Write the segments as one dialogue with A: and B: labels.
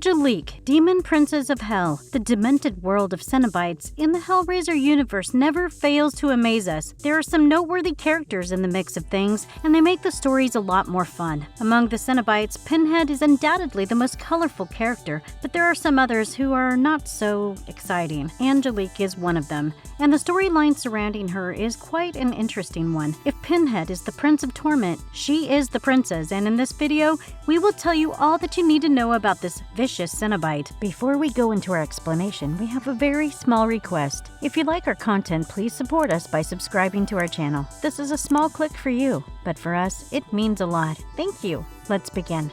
A: Angelique, Demon Princess of Hell. The demented world of Cenobites in the Hellraiser universe never fails to amaze us. There are some noteworthy characters in the mix of things, and they make the stories a lot more fun. Among the Cenobites, Pinhead is undoubtedly the most colorful character, but there are some others who are not so exciting. Angelique is one of them, and the storyline surrounding her is quite an interesting one. If Pinhead is the Prince of Torment, she is the princess, and in this video, we will tell you all that you need to know about this vicious Cenobite. Before we go into our explanation, we have a very small request. If you like our content, please support us by subscribing to our channel. This is a small click for you, but for us, it means a lot. Thank you. Let's begin.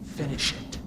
B: Finish it.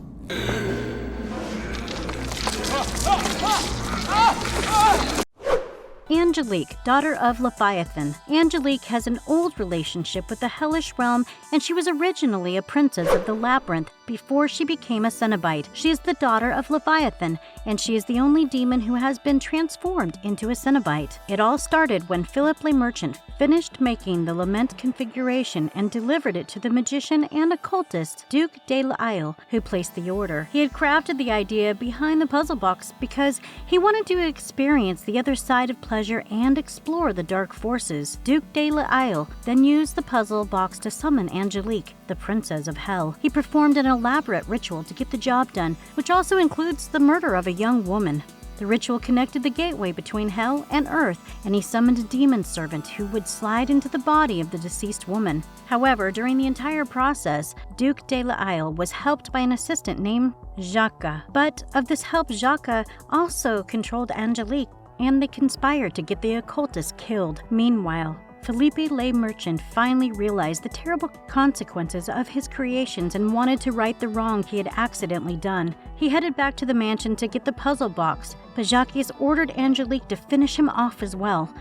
A: Angelique, daughter of Leviathan. Angelique has an old relationship with the hellish realm, and she was originally a princess of the Labyrinth before she became a Cenobite. She is the daughter of Leviathan, and she is the only demon who has been transformed into a Cenobite. It all started when Philip Le Merchant finished making the lament configuration and delivered it to the magician and occultist Duke de l'Isle, who placed the order. He had crafted the idea behind the puzzle box because he wanted to experience the other side of pleasure and explore the dark forces. Duke de l'Isle then used the puzzle box to summon Angelique, the Princess of Hell. He performed an elaborate ritual to get the job done, which also includes the murder of a young woman. The ritual connected the gateway between hell and earth, and he summoned a demon servant who would slide into the body of the deceased woman. However, during the entire process, Duke de l'Isle was helped by an assistant named Jacques. But of this help, Jacques also controlled Angelique, and they conspired to get the occultist killed. Meanwhile, Philippe Le Merchant finally realized the terrible consequences of his creations and wanted to right the wrong he had accidentally done. He headed back to the mansion to get the puzzle box, but Jacques ordered Angelique to finish him off as well.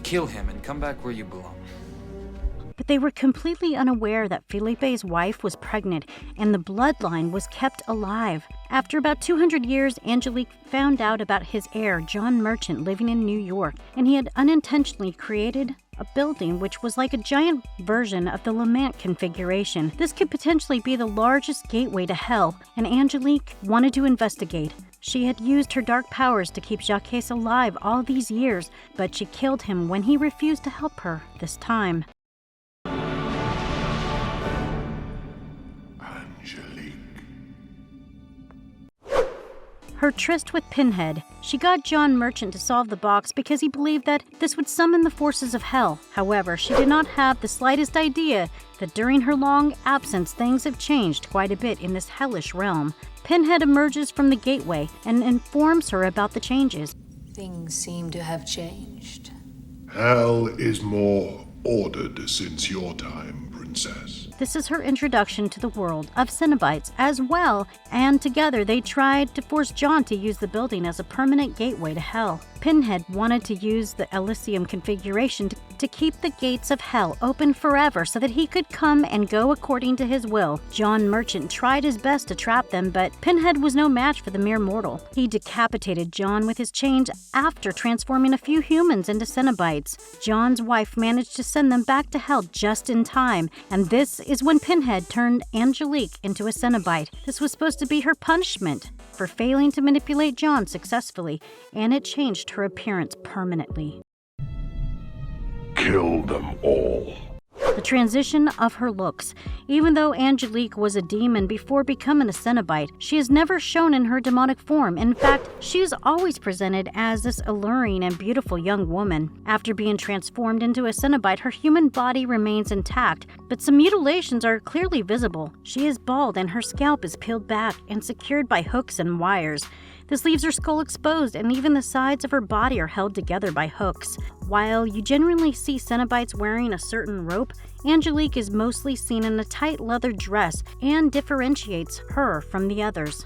B: Kill him and come back where you belong.
A: But they were completely unaware that Philippe's wife was pregnant and the bloodline was kept alive. After about 200 years, Angelique found out about his heir, John Merchant, living in New York, and he had unintentionally created a building which was like a giant version of the lament configuration. This could potentially be the largest gateway to hell, and Angelique wanted to investigate. She had used her dark powers to keep Jacques alive all these years, but she killed him when he refused to help her this time.
C: Angelique.
A: Her tryst with Pinhead. She got John Merchant to solve the box because he believed that this would summon the forces of hell. However, she did not have the slightest idea that during her long absence, things have changed quite a bit in this hellish realm. Pinhead emerges from the gateway and informs her about the changes.
D: Things seem to have changed.
C: Hell is more ordered since your time, Princess.
A: This is her introduction to the world of Cenobites as well, and together they tried to force John to use the building as a permanent gateway to hell. Pinhead wanted to use the Elysium configuration to keep the gates of hell open forever so that he could come and go according to his will. John Merchant tried his best to trap them, but Pinhead was no match for the mere mortal. He decapitated John with his chains after transforming a few humans into Cenobites. John's wife managed to send them back to hell just in time, and this is when Pinhead turned Angelique into a Cenobite. This was supposed to be her punishment for failing to manipulate John successfully, and it changed her appearance permanently.
C: Kill them all.
A: The transition of her looks. Even though Angelique was a demon before becoming a Cenobite, she is never shown in her demonic form. In fact, she is always presented as this alluring and beautiful young woman. After being transformed into a Cenobite, her human body remains intact, but some mutilations are clearly visible. She is bald and her scalp is peeled back and secured by hooks and wires. This leaves her skull exposed, and even the sides of her body are held together by hooks. While you generally see Cenobites wearing a certain rope, Angelique is mostly seen in a tight leather dress and differentiates her from the others.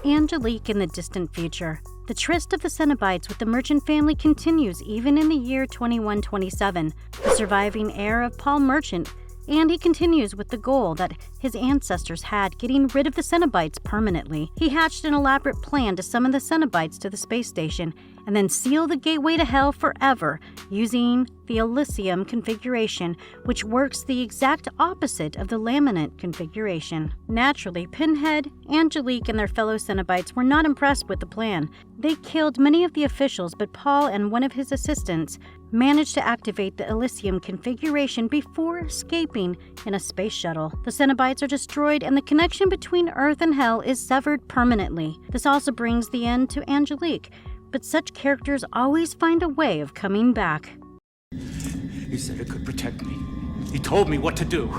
A: Angelique in the distant future. The tryst of the Cenobites with the Merchant family continues even in the year 2127. The surviving heir of Paul Merchant and he continues with the goal that his ancestors had, getting rid of the Cenobites permanently. He hatched an elaborate plan to summon the Cenobites to the space station and then seal the gateway to hell forever using the Elysium configuration, which works the exact opposite of the laminate configuration. Naturally, Pinhead, Angelique, and their fellow Cenobites were not impressed with the plan. They killed many of the officials, but Paul and one of his assistants managed to activate the Elysium configuration before escaping in a space shuttle. The Cenobites are destroyed and the connection between Earth and Hell is severed permanently. This also brings the end to Angelique, but such characters always find a way of coming back.
E: He said it could protect me. He told me what to do.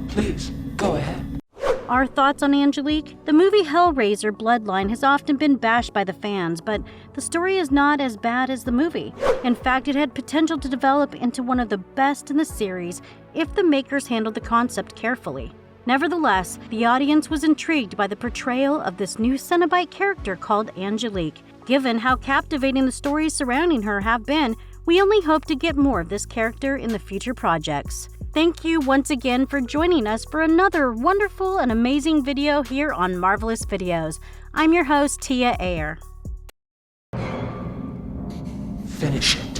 B: Please, go ahead.
A: Our thoughts on Angelique? The movie Hellraiser Bloodline has often been bashed by the fans, but the story is not as bad as the movie. In fact, it had potential to develop into one of the best in the series if the makers handled the concept carefully. Nevertheless, the audience was intrigued by the portrayal of this new Cenobite character called Angelique. Given how captivating the stories surrounding her have been, we only hope to get more of this character in the future projects. Thank you once again for joining us for another wonderful and amazing video here on Marvelous Videos. I'm your host, Tia Ayer.
B: Finish it.